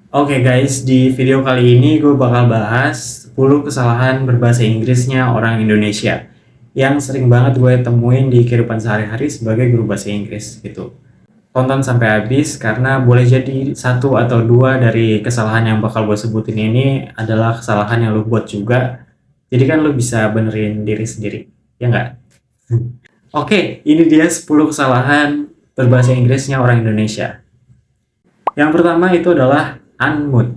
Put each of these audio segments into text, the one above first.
Oke guys, di video kali ini gue bakal bahas 10 kesalahan berbahasa Inggrisnya orang Indonesia yang sering banget gue temuin di kehidupan sehari-hari sebagai guru bahasa Inggris gitu. Tonton sampai habis karena boleh jadi satu atau dua dari kesalahan yang bakal gue sebutin ini adalah kesalahan yang lu buat juga. Jadi kan lu bisa benerin diri sendiri, ya nggak? Oke, ini dia 10 kesalahan berbahasa Inggrisnya orang Indonesia. Yang pertama itu adalah unmute.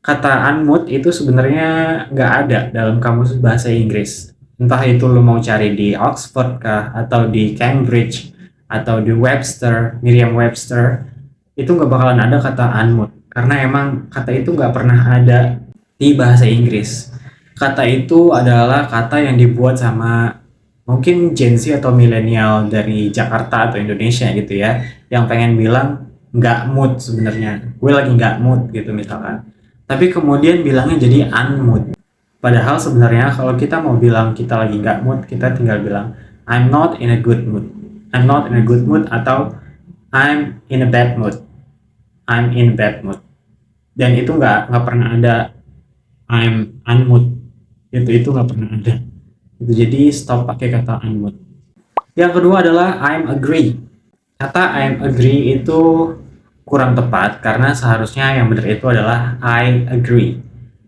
Kata unmute itu sebenarnya nggak ada dalam kamus bahasa Inggris. Entah itu lo mau cari di Oxford kah, atau di Cambridge, atau di Webster, Merriam-Webster, itu nggak bakalan ada kata unmute. Karena emang kata itu nggak pernah ada di bahasa Inggris. Kata itu adalah kata yang dibuat sama mungkin Gen Z atau milenial dari Jakarta atau Indonesia gitu ya, yang pengen bilang nggak mood sebenarnya. Gue lagi nggak mood gitu misalkan. Tapi kemudian bilangnya jadi unmood. Padahal sebenarnya kalau kita mau bilang kita lagi nggak mood, kita tinggal bilang I'm not in a good mood. I'm not in a good mood atau I'm in a bad mood. I'm in a bad mood. Dan itu nggak pernah ada I'm unmood. Itu nggak pernah ada. Itu jadi stop pakai kata unmood. Yang kedua adalah I'm agree. Kata I'm agree itu kurang tepat karena seharusnya yang benar itu adalah I agree.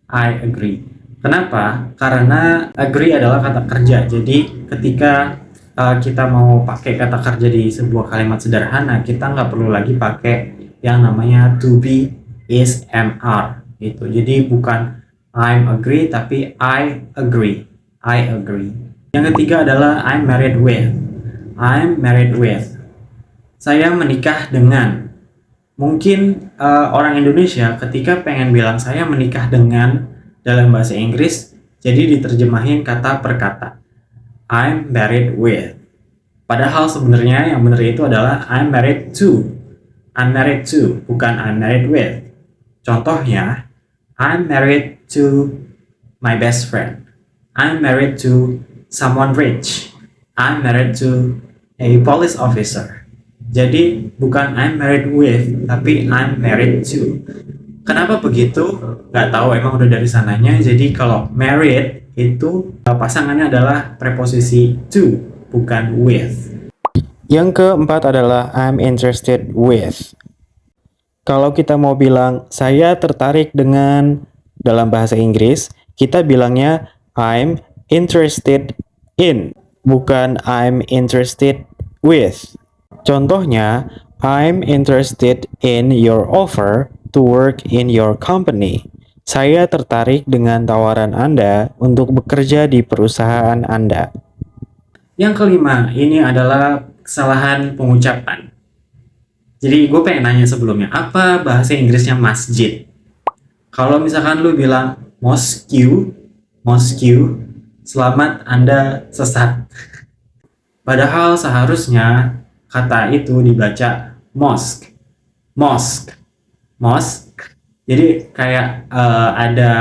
I agree. Kenapa? Karena agree adalah kata kerja. Jadi ketika kita mau pakai kata kerja di sebuah kalimat sederhana, kita nggak perlu lagi pakai yang namanya to be, is, am, are. Gitu. Jadi bukan I'm agree tapi I agree. I agree. Yang ketiga adalah I'm married with. I'm married with. Saya menikah dengan. Mungkin orang Indonesia ketika pengen bilang saya menikah dengan dalam bahasa Inggris, jadi diterjemahin kata per kata. I'm married with. Padahal sebenarnya yang benar itu adalah I'm married to. I'm married to, bukan I'm married with. Contohnya, I'm married to my best friend. I'm married to someone rich. I'm married to a police officer. Jadi bukan I'm married with, tapi I'm married to. Kenapa begitu? Gak tahu, emang udah dari sananya. Jadi kalau married itu pasangannya adalah preposisi to, bukan with. Yang keempat adalah I'm interested with. Kalau kita mau bilang saya tertarik dengan dalam bahasa Inggris, kita bilangnya I'm interested in, bukan I'm interested with. Contohnya, I'm interested in your offer to work in your company. Saya tertarik dengan tawaran Anda untuk bekerja di perusahaan Anda. Yang kelima, ini adalah kesalahan pengucapan. Jadi gue pengen nanya sebelumnya, apa bahasa Inggrisnya masjid? Kalau misalkan lu bilang mosque, mosque, selamat Anda sesat. Padahal seharusnya kata itu dibaca mosque, mosque, mosque. Jadi kayak ada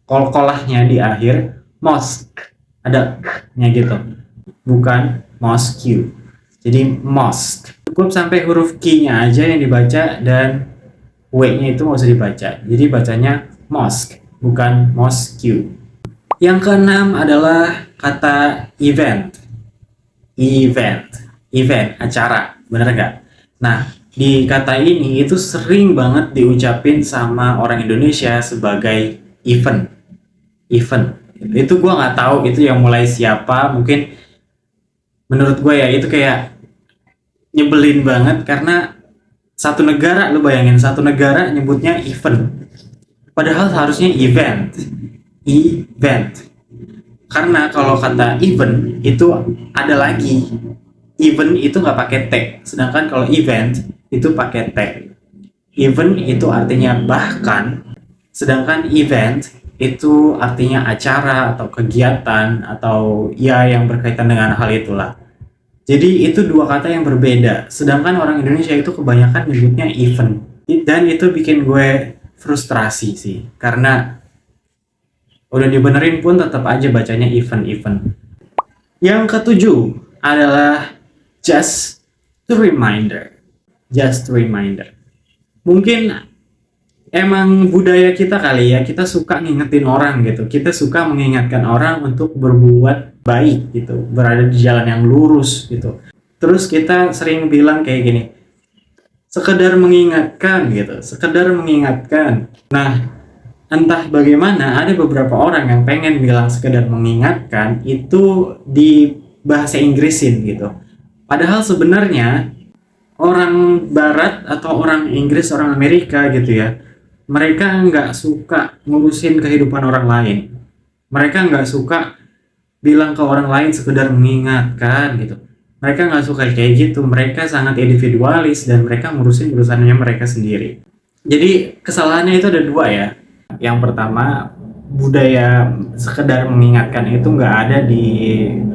kol-kolahnya di akhir, mosque, ada nya gitu, bukan mosque. Jadi mosque. Cukup sampai huruf Q-nya aja yang dibaca dan W-nya itu nggak usah dibaca. Jadi bacanya mosque, bukan mosque. Yang keenam adalah kata event. Event, event, acara, bener nggak? Nah, di kata ini itu sering banget diucapin sama orang Indonesia sebagai event, event. Itu gue nggak tahu itu yang mulai siapa. Mungkin menurut gue ya itu kayak nyebelin banget karena satu negara, lu bayangin satu negara nyebutnya event. Padahal seharusnya event, event. Karena kalau kata event itu ada lagi, event itu nggak pakai T, sedangkan kalau event itu pakai T. Event itu artinya bahkan, sedangkan event itu artinya acara atau kegiatan atau ya yang berkaitan dengan hal itulah. Jadi itu dua kata yang berbeda, sedangkan orang Indonesia itu kebanyakan nyebutnya event. Dan itu bikin gue frustrasi sih, karena udah dibenerin pun tetap aja bacanya event-event. Yang ketujuh adalah just a reminder. Just a reminder. Mungkin emang budaya kita kali ya, kita suka ngingetin orang gitu, kita suka mengingatkan orang untuk berbuat baik gitu, berada di jalan yang lurus gitu. Terus kita sering bilang kayak gini, sekedar mengingatkan gitu, sekedar mengingatkan. Nah, entah bagaimana ada beberapa orang yang pengen bilang sekedar mengingatkan itu di bahasa Inggrisin gitu. Padahal sebenarnya orang Barat atau orang Inggris, orang Amerika gitu ya, mereka nggak suka ngurusin kehidupan orang lain. Mereka nggak suka bilang ke orang lain sekedar mengingatkan gitu. Mereka nggak suka kayak gitu. Mereka sangat individualis dan mereka ngurusin urusannya mereka sendiri. Jadi kesalahannya itu ada dua ya. Yang pertama, budaya sekedar mengingatkan itu nggak ada di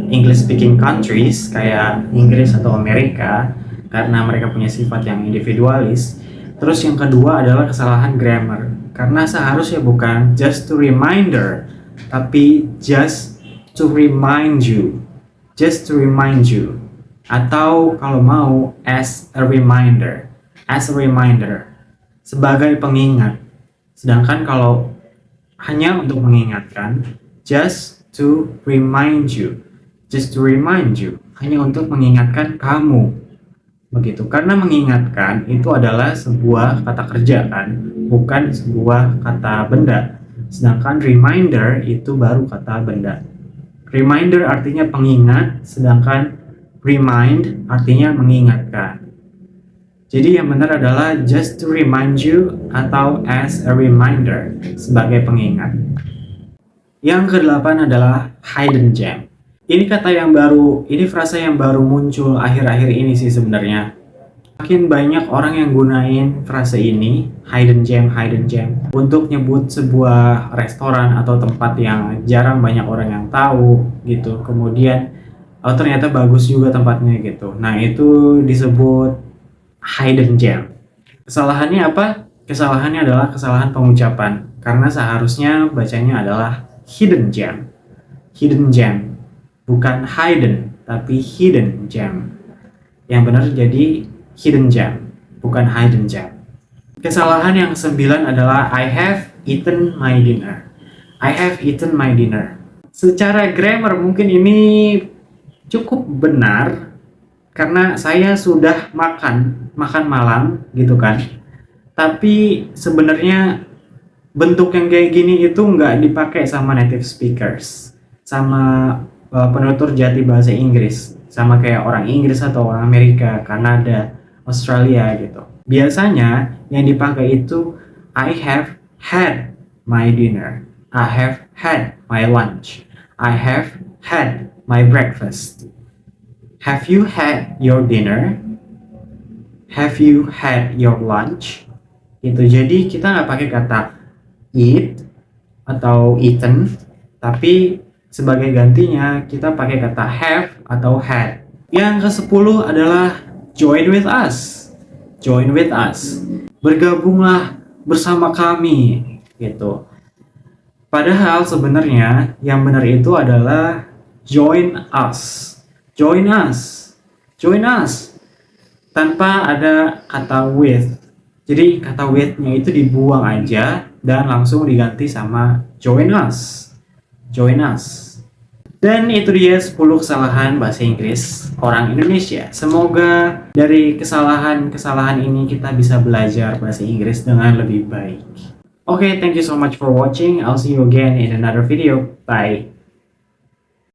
English speaking countries kayak Inggris atau Amerika karena mereka punya sifat yang individualis. Terus yang kedua adalah kesalahan grammar, karena seharusnya bukan just to reminder, tapi just to remind you, just to remind you, atau kalau mau as a reminder, sebagai pengingat. Sedangkan kalau hanya untuk mengingatkan, just to remind you, hanya untuk mengingatkan kamu. Begitu, karena mengingatkan itu adalah sebuah kata kerja kan, bukan sebuah kata benda. Sedangkan reminder itu baru kata benda. Reminder artinya pengingat, sedangkan remind artinya mengingatkan. Jadi yang benar adalah just to remind you atau as a reminder, sebagai pengingat. Yang kedelapan adalah hidden gem. Ini kata yang baru, ini frasa yang baru muncul akhir-akhir ini sih sebenarnya. Makin banyak orang yang gunain frasa ini, hidden gem, untuk nyebut sebuah restoran atau tempat yang jarang banyak orang yang tahu gitu. Kemudian, oh ternyata bagus juga tempatnya gitu. Nah itu disebut hidden gem. Kesalahannya apa? Kesalahannya adalah kesalahan pengucapan. Karena seharusnya bacanya adalah hidden gem. Bukan hidden, tapi hidden gem. Yang benar jadi hidden gem, bukan hidden gem. Kesalahan yang ke-9 adalah I have eaten my dinner. Secara grammar mungkin ini cukup benar, karena saya sudah makan malam gitu kan. Tapi sebenarnya bentuk yang kayak gini itu nggak dipakai sama native speakers, sama penutur jati bahasa Inggris, sama kayak orang Inggris atau orang Amerika, Kanada, Australia gitu. Biasanya yang dipakai itu I have had my dinner, I have had my lunch, I have had my breakfast. Have you had your dinner? Have you had your lunch? Gitu. Jadi kita nggak pakai kata eat atau eaten, tapi sebagai gantinya kita pakai kata have atau had. Yang ke-10 adalah join with us. Bergabunglah bersama kami gitu. Padahal sebenarnya yang benar itu adalah join us. Tanpa ada kata with. Jadi kata with-nya itu dibuang aja dan langsung diganti sama join us. Dan itu dia 10 kesalahan bahasa Inggris orang Indonesia. Semoga dari kesalahan-kesalahan ini kita bisa belajar bahasa Inggris dengan lebih baik. Okay, thank you so much for watching. I'll see you again in another video. Bye.